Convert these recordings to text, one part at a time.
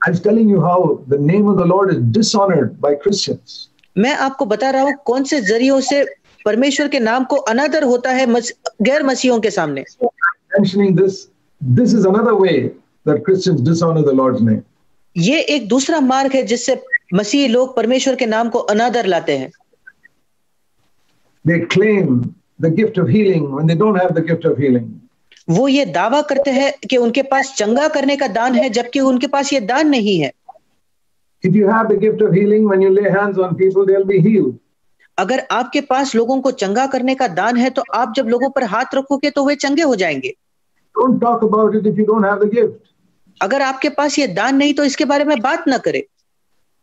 I was telling you how the name of the Lord is dishonored by Christians. मैं आपको बता रहा हूँ कौन से जरियों से परमेश्वर के नाम को अनादर होता है गैर मसीहों के सामने। Mentioning this is another way that Christians dishonor the Lord's name. ये एक दूसरा मार्ग है जिससे मसीही लोग परमेश्वर के नाम को अनादर लाते हैं। They claim the gift of healing when they don't have the gift of healing. वो ये दावा करते हैं कि उनके पास चंगा करने का दान है जबकि उनके पास ये दान नहीं है। If you have the gift of healing, when you lay hands on people, they'll be healed. अगर आपके पास लोगों को चंगा करने का दान है तो आप जब लोगों पर हाथ रखोगे तो वे चंगे हो जाएंगे। Don't talk about it if you don't have the gift. अगर आपके पास ये दान नहीं तो इसके बारे में बात ना करें।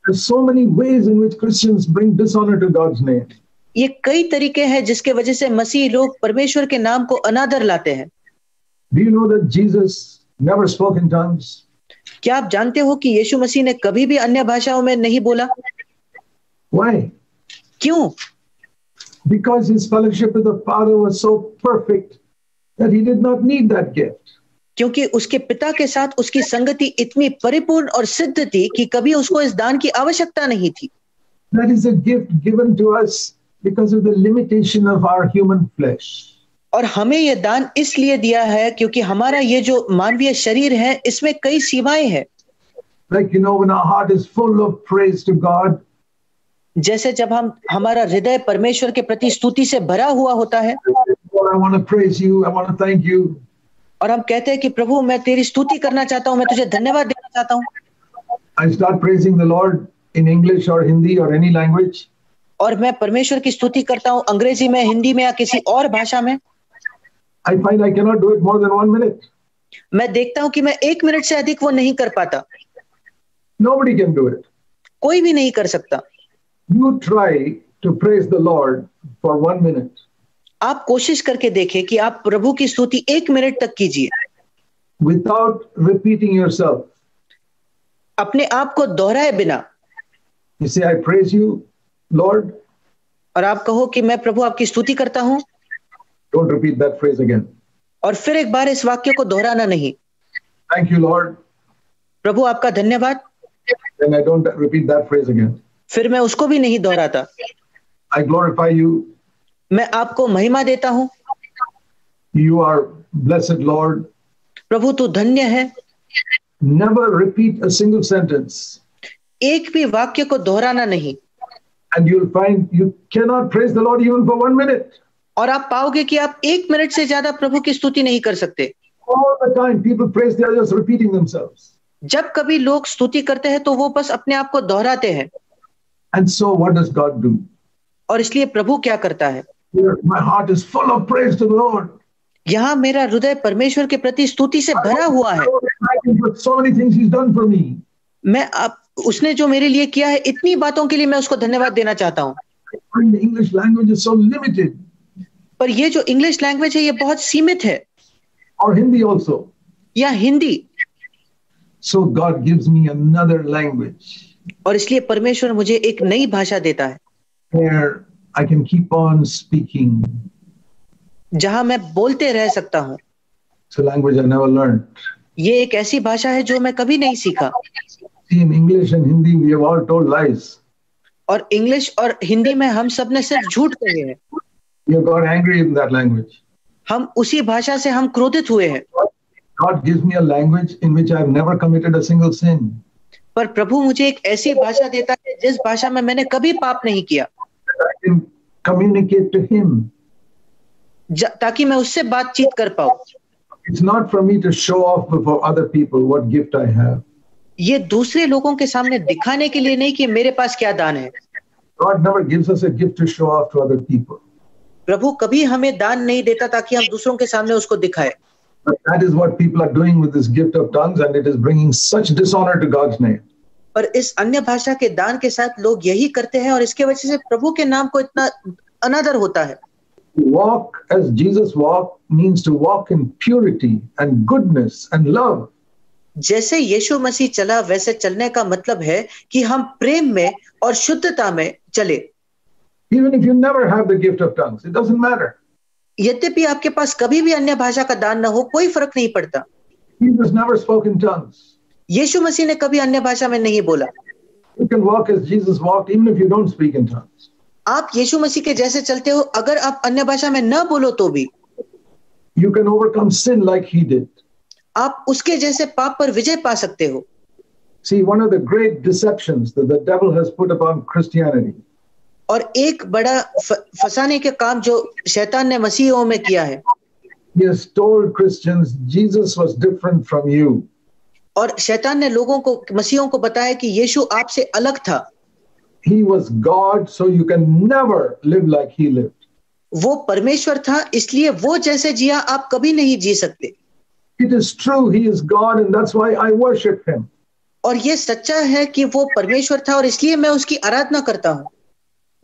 There's so many ways in which Christians bring dishonor to God's name. ये कई तरीके हैं जिसके वजह से मसीही लोग परमेश्वर के नाम को अनादर लाते हैं। Do you know that Jesus never spoke in tongues? क्या आप जानते हो कि यीशु मसीह ने कभी भी अन्य भाषाओं में नहीं बोला? Why? क्यों? Because his fellowship with the Father was so perfect that he did not need that gift. क्योंकि उसके पिता के साथ उसकी संगति इतनी परिपूर्ण और सिद्ध थी कि कभी उसको इस दान की आवश्यकता नहीं थी। That is a gift given to us because of the limitation of our human flesh. और हमें यह दान इसलिए दिया है क्योंकि हमारा ये जो मानवीय शरीर है इसमें कई सीमाएं हैं। Like when our heart is full of praise to God, जैसे जब हमारा हृदय परमेश्वर के प्रति स्तुति से भरा हुआ होता है, Lord, I want to praise you, I want to thank you. और हम कहते हैं कि प्रभु मैं तेरी स्तुति करना चाहता हूँ, मैं तुझे धन्यवाद देना चाहता हूँ। I start praising the Lord in English or Hindi or any language. और मैं परमेश्वर की स्तुति करता हूँ अंग्रेजी में, हिंदी में या किसी और भाषा में। I find I cannot do it more than 1 minute. मैं देखता हूँ कि मैं 1 मिनट से अधिक वो नहीं कर पाता। Nobody can do it. कोई भी नहीं कर सकता। You try to praise the Lord for 1 minute. आप कोशिश करके देखें कि आप प्रभु की स्तुति 1 मिनट तक कीजिए। Without repeating yourself. अपने आप को दोहराए बिना। You say, I praise you, Lord. और आप कहो कि मैं प्रभु आपकी स्तुति करता हूँ। Don't repeat that phrase again. और फिर एक बार इस वाक्य को दोहराना नहीं। Thank you, Lord. प्रभु आपका धन्यवाद। Then I don't repeat that phrase again. फिर मैं उसको भी नहीं दोहराता। I glorify you. मैं आपको महिमा देता हूँ। You are blessed, Lord. प्रभु तू धन्य है। Never repeat a single sentence. एक भी वाक्य को दोहराना नहीं। And you'll find you cannot praise the Lord even for 1 minute. और आप पाओगे कि आप 1 मिनट से ज्यादा प्रभु की स्तुति नहीं कर सकते। All the time people praise, they are just repeating themselves. जब कभी लोग स्तुति करते हैं तो वो बस अपने आप को दोहराते हैं। And so what does God do? और इसलिए प्रभु क्या करता है? My heart is full of praise to the Lord. यहाँ मेरा हृदय परमेश्वर के प्रति स्तुति से भरा हुआ है। So many things he's done for me. उसने जो मेरे लिए किया है, इतनी बातों के लिए मैं उसको धन्यवाद देना चाहता हूँ। The English language is so limited. पर ये जो इंग्लिश लैंग्वेज है ये बहुत सीमित है। Or Hindi also. या Hindi. So God gives me another language. और इसलिए परमेश्वर मुझे एक नई भाषा देता है। Where I can keep on speaking. जहां मैं बोलते रह सकता हूँ। It's a language I never learned. ये एक ऐसी भाषा है जो मैं कभी नहीं सीखा। In English and Hindi we have all told lies. और इंग्लिश और हिंदी में हम सब ने सिर्फ झूठ कहे हैं। We have got angry in that language. हम उसी भाषा से हम क्रोधित हुए हैं। God gives me a language in which I have never committed a single sin. पर प्रभु मुझे एक ऐसी भाषा देता है जिस भाषा में मैंने कभी पाप नहीं किया। I can communicate to Him. ताकि मैं उससे बातचीत कर पाऊं। It's not for me to show off before other people what gift I have. ये दूसरे लोगों के सामने दिखाने के लिए नहीं कि मेरे पास क्या दान है। God never gives us a gift to show off to other people. प्रभु कभी हमें दान नहीं देता ताकि हम दूसरों के सामने उसको दिखाए। But that is what people are doing with this gift of tongues, and it is bringing such dishonor to God's name. पर इस अन्य भाषा के दान के साथ लोग यही करते हैं और इसके वजह से प्रभु के नाम को इतना अनादर होता है। Walk as Jesus walked means to walk in purity and goodness and love. जैसे यीशु मसीह चला वैसे चलने का मतलब है कि हम प्रेम में और शुद्धता में चले। Even if you never have the gift of tongues, it doesn't matter. यद्यपि आपके पास कभी भी अन्य भाषा का दान न हो, कोई फर्क नहीं पड़ता। Jesus never spoke in tongues. यीशु मसीह ने कभी अन्य भाषा में नहीं बोला। You can walk as Jesus walked even if you don't speak in tongues. आप यीशु मसीह के जैसे चलते हो, अगर आप अन्य भाषा में न बोलो तो भी You can overcome sin like he did. आप उसके जैसे पाप पर विजय पा सकते हो। See, one of the great deceptions that the devil has put upon Christianity और एक बड़ा फंसाने के काम जो शैतान ने मसीहों में किया है, he has told Christians Jesus was different from you. और शैतान ने लोगों को, मसीहों को बताया कि यीशु आपसे अलग था। He was God, so you can never live like he lived. वो परमेश्वर था, इसलिए वो जैसे जिया आप कभी नहीं जी सकते। It is true, he is God, and that's why I worship him. और ये सच्चा है कि वो परमेश्वर था और इसलिए मैं उसकी आराधना करता हूँ।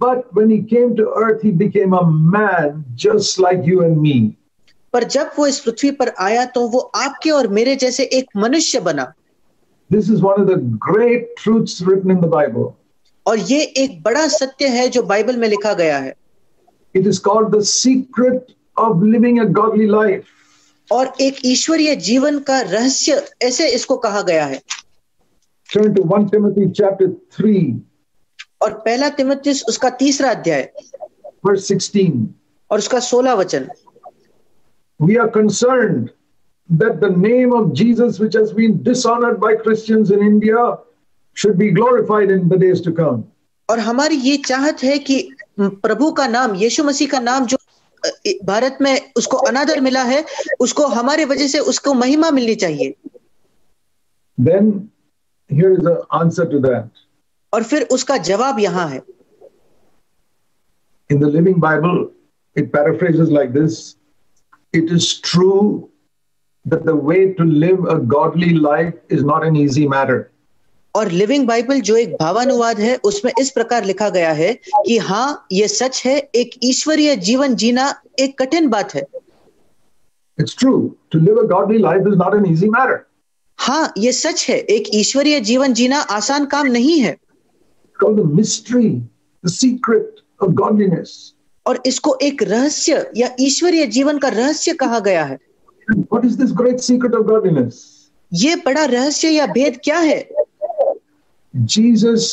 But when he came to earth, he became a man just like you and me. पर जब वो इस पृथ्वी पर आया तो वो आपके और मेरे जैसे एक मनुष्य बना। This is one of the great truths written in the Bible. और ये एक बड़ा सत्य है जो बाइबल में लिखा गया है। It is called the secret of living a godly life. और एक ईश्वरीय जीवन का रहस्य, ऐसे इसको कहा गया है। Turn to 1 Timothy chapter 3, और पहला तिमुथियुस उसका 3 अध्याय verse 16. और उसका 16 वचन। We are concerned that the name of Jesus, which has been dishonored by Christians in India, should be glorified in the days to come. और हमारी ये चाहत है कि प्रभु का नाम, यीशु मसीह का नाम जो भारत में उसको अनादर मिला है, उसको हमारे वजह से उसको महिमा मिलनी चाहिए। Then here is the answer to that. और फिर उसका जवाब यहाँ है। In the Living Bible, it paraphrases like this. It is true that the way to live a godly life is not an easy matter. और living Bible जो एक भावानुवाद है, उसमें इस प्रकार लिखा गया है कि हाँ, ये सच है, एक ईश्वरीय जीवन जीना एक कठिन बात है। It's true. To live a godly life is not an easy matter. हाँ, ये सच है, एक ईश्वरीय जीवन जीना आसान काम नहीं है। It's called the mystery, the secret of godliness. और इसको एक रहस्य या ईश्वरीय जीवन का रहस्य कहा गया है। And what is this great secret of godliness? ये बड़ा रहस्य या भेद क्या है? Jesus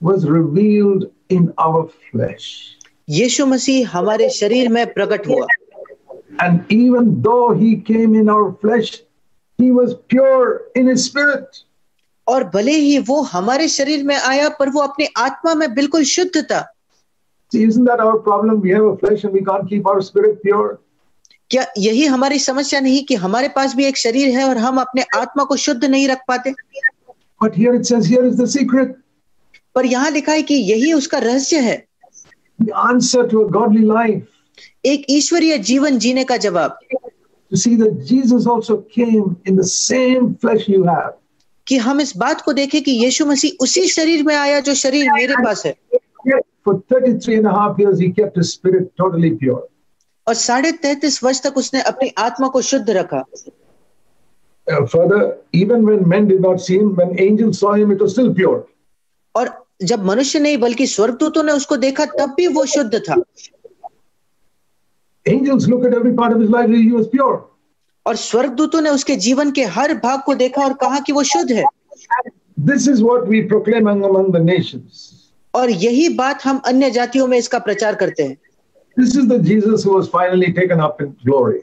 was revealed in our flesh. यीशु मसीह हमारे शरीर में प्रकट हुआ। And even though he came in our flesh, he was pure in his spirit. और भले ही वो हमारे शरीर में आया, पर वो अपनी आत्मा में बिल्कुल शुद्ध था। See, isn't that our problem? We have a flesh and we can't keep our spirit pure. क्या यही हमारी समस्या नहीं कि हमारे पास भी एक शरीर है और हम अपने आत्मा को शुद्ध नहीं रख पाते? But here it says, here is the secret. पर यहाँ लिखा है कि यही उसका रहस्य है। The answer to a godly life. एक ईश्वरीय जीवन जीने का जवाब। To see that Jesus also came in the same flesh you have. कि हम इस बात को देखें कि यीशु मसीह उसी शरीर में आया जो शरीर मेरे पास है। For 33.5 years, he kept his spirit totally pure. और 33.5 वर्ष तक उसने अपनी आत्मा को शुद्ध रखा। Further, even when men did not see him, when angels saw him, it was still pure. और जब मनुष्य नहीं बल्कि स्वर्गदूतों ने उसको देखा, तब भी वो शुद्ध था। Angels look at every part of his life, he was pure. और स्वर्गदूतों ने उसके जीवन के हर भाग को देखा और कहा कि वो शुद्ध है। This is what we proclaim among the nations. और यही बात हम अन्य जातियों में इसका प्रचार करते हैं। This is the Jesus who was finally taken up in glory.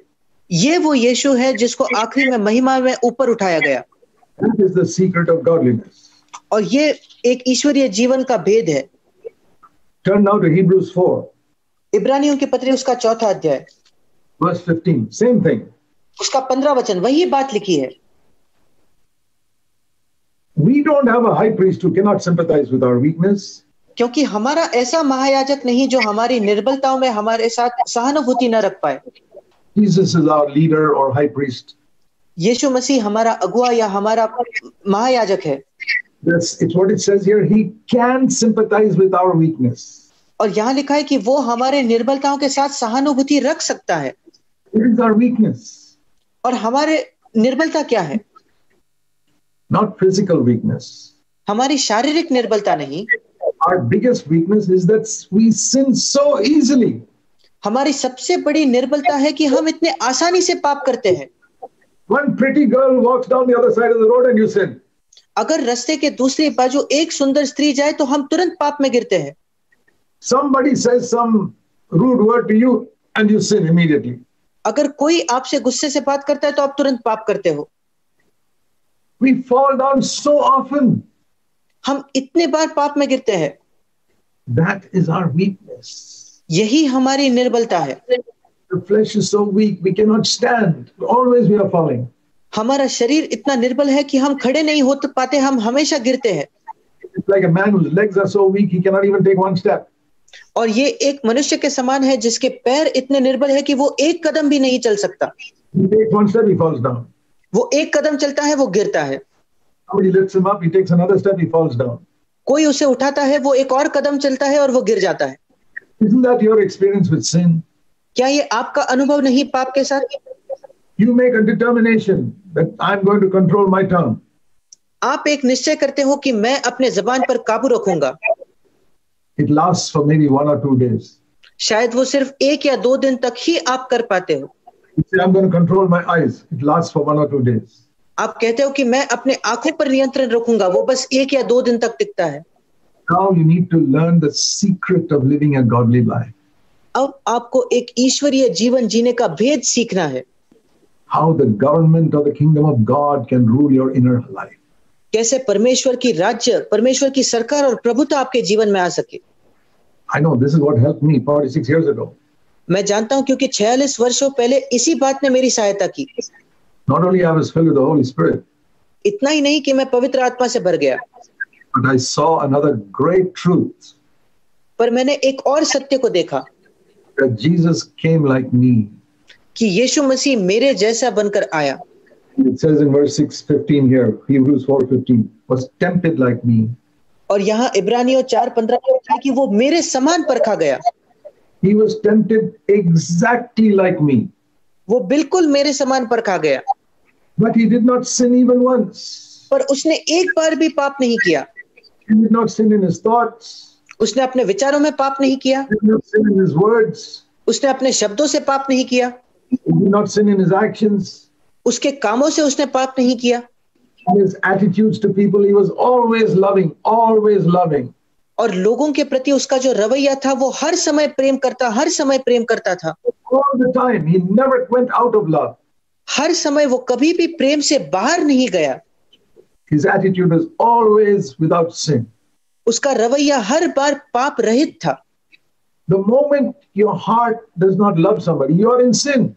ये वो यीशु है जिसको आखिरी में महिमा में ऊपर उठाया गया। That is the secret of godliness. और ये एक ईश्वरीय जीवन का भेद है। Turn now to Hebrews 4. इब्रानियों की पत्री उसका 4 अध्याय Verse 15. Same thing. उसका 15 वचन, वही बात लिखी है। We don't have a high priest who cannot sympathize with our weakness. क्योंकि हमारा ऐसा महायाजक नहीं जो हमारी निर्बलताओं में हमारे साथ सहानुभूति न रख पाए। Jesus is our leader or high priest. यीशु मसीह हमारा अगुआ या हमारा महायाजक है। It's what it says here. He can sympathize with our weakness. और यहाँ लिखा है कि वो हमारे निर्बलताओं के साथ सहानुभूति रख सकता है। What is our weakness? और हमारे निर्बलता क्या है? Not physical weakness. हमारी शारीरिक निर्बलता नहीं। Our biggest weakness is that we sin so easily. हमारी सबसे बड़ी निर्बलता है कि हम इतने आसानी से पाप करते हैं। One pretty girl walks down the other side of the road and you sin. अगर रास्ते के दूसरी बाजू एक सुंदर स्त्री जाए तो हम तुरंत पाप में गिरते हैं। Somebody says some rude word to you and you sin immediately. अगर कोई आपसे गुस्से से बात करता है तो आप तुरंत पाप करते हो। We fall down so often. हम इतने बार पाप में गिरते हैं। That is our weakness. यही हमारी निर्बलता है। The flesh is so weak, we cannot stand. Always we are falling. हमारा शरीर इतना निर्बल है कि हम खड़े नहीं हो पाते, हम हमेशा गिरते हैं। It's like a man whose legs are so weak, he cannot even take one step. और ये एक मनुष्य के समान है जिसके पैर इतने निर्बल है कि वो एक कदम भी नहीं चल सकता। He takes one step, he falls down. वो एक कदम चलता है, वो गिरता है। Somebody lifts him up, he takes another step, he falls down. कोई उसे उठाता है, वो एक और कदम चलता है और वो गिर जाता है। Isn't that your experience with sin? क्या ये आपका अनुभव नहीं पाप के साथ? You make a determination that I'm going to control my tongue. आप एक निश्चय करते हो कि मैं अपने जबान पर काबू रखूंगा। It lasts for maybe 1 or 2 days. शायद वो सिर्फ 1 या 2 दिन तक ही आप कर पाते हो। You say, I'm going to control my eyes. It lasts for 1 or 2 days. आप कहते हो कि मैं अपने आंखों पर नियंत्रण रखूंगा, वो बस 1 या 2 दिन तक टिकता है। Now you need to learn the secret of living a godly life. अब आपको एक ईश्वरीय जीवन जीने का भेद सीखना है। How the government of the kingdom of God can rule your inner life. कैसे परमेश्वर की राज्य, परमेश्वर की सरकार और प्रभुता आपके जीवन में आ सके। I know this is what helped me 46 years ago. मैं जानता हूं क्योंकि 46 वर्षों पहले इसी बात ने मेरी सहायता की। Not only I was filled with the Holy Spirit, इतना ही नहीं कि मैं पवित्र आत्मा से भर गया, but I saw another great truth, पर मैंने एक और सत्य को देखा that Jesus came like me. कि यीशु मसीह मेरे जैसा बनकर आया। It says in verse 6:15 here, Hebrews 4:15, was tempted like me. और यहाँ इब्रानियों 4:15 में लिखा है कि वो मेरे समान परखा गया। He was tempted exactly like me, वो बिल्कुल मेरे समान परखा गया, but he did not sin even once. पर उसने एक बार भी पाप नहीं किया। He did not sin in his thoughts. उसने अपने विचारों में पाप नहीं किया, He did not sin in his words. उसने अपने शब्दों से पाप नहीं किया, He did not sin in his actions. उसके कामों से उसने पाप नहीं किया। In his attitudes to people, he was always loving, always loving. और लोगों के प्रति उसका जो रवैया था वो हर समय प्रेम करता, हर समय प्रेम करता था। All the time, he never went out of love. हर समय वो कभी भी प्रेम से बाहर नहीं गया। His attitude was always without sin. उसका रवैया हर बार पाप रहित था। The moment your heart does not love somebody, you are in sin.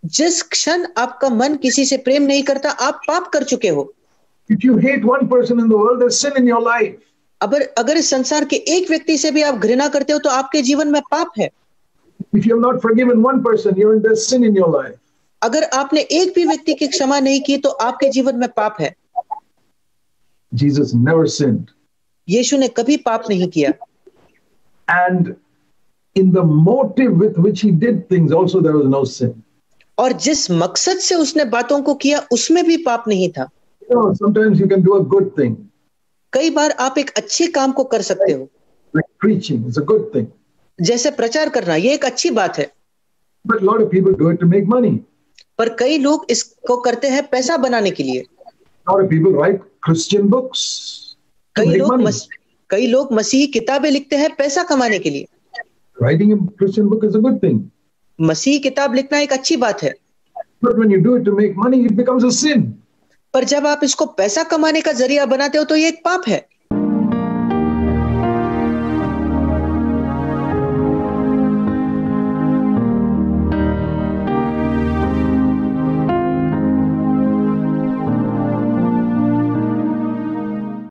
जिस क्षण आपका मन किसी से प्रेम नहीं करता, आप पाप कर चुके हो। If you hate one person in the world, there's sin in your life. अगर इस संसार के एक व्यक्ति से भी आप घृणा करते हो तो आपके जीवन में पाप है। If you have not forgiven one person, there's sin in your life. अगर आपने एक भी व्यक्ति की क्षमा नहीं की तो आपके जीवन में पाप है। Jesus never sinned. यीशु ने कभी पाप नहीं किया। And in the motive with which he did things, also there was no sin. और जिस मकसद से उसने बातों को किया उसमें भी पाप नहीं था। Sometimes you can do a good thing. कई बार आप एक अच्छे काम को कर सकते हो। Like preaching, it's a good thing. जैसे प्रचार करना, ये एक अच्छी बात है। But a lot of people do it to make money. पर कई लोग इसको करते हैं पैसा बनाने के लिए। A lot of people write Christian books to make money. कई लोग मसीही किताबें लिखते हैं पैसा कमाने के लिए। Writing a Christian book is a good thing. मसीही किताब लिखना एक अच्छी बात है। But when you do it to make money, it becomes a sin. पर जब आप इसको पैसा कमाने का जरिया बनाते हो तो ये एक पाप है।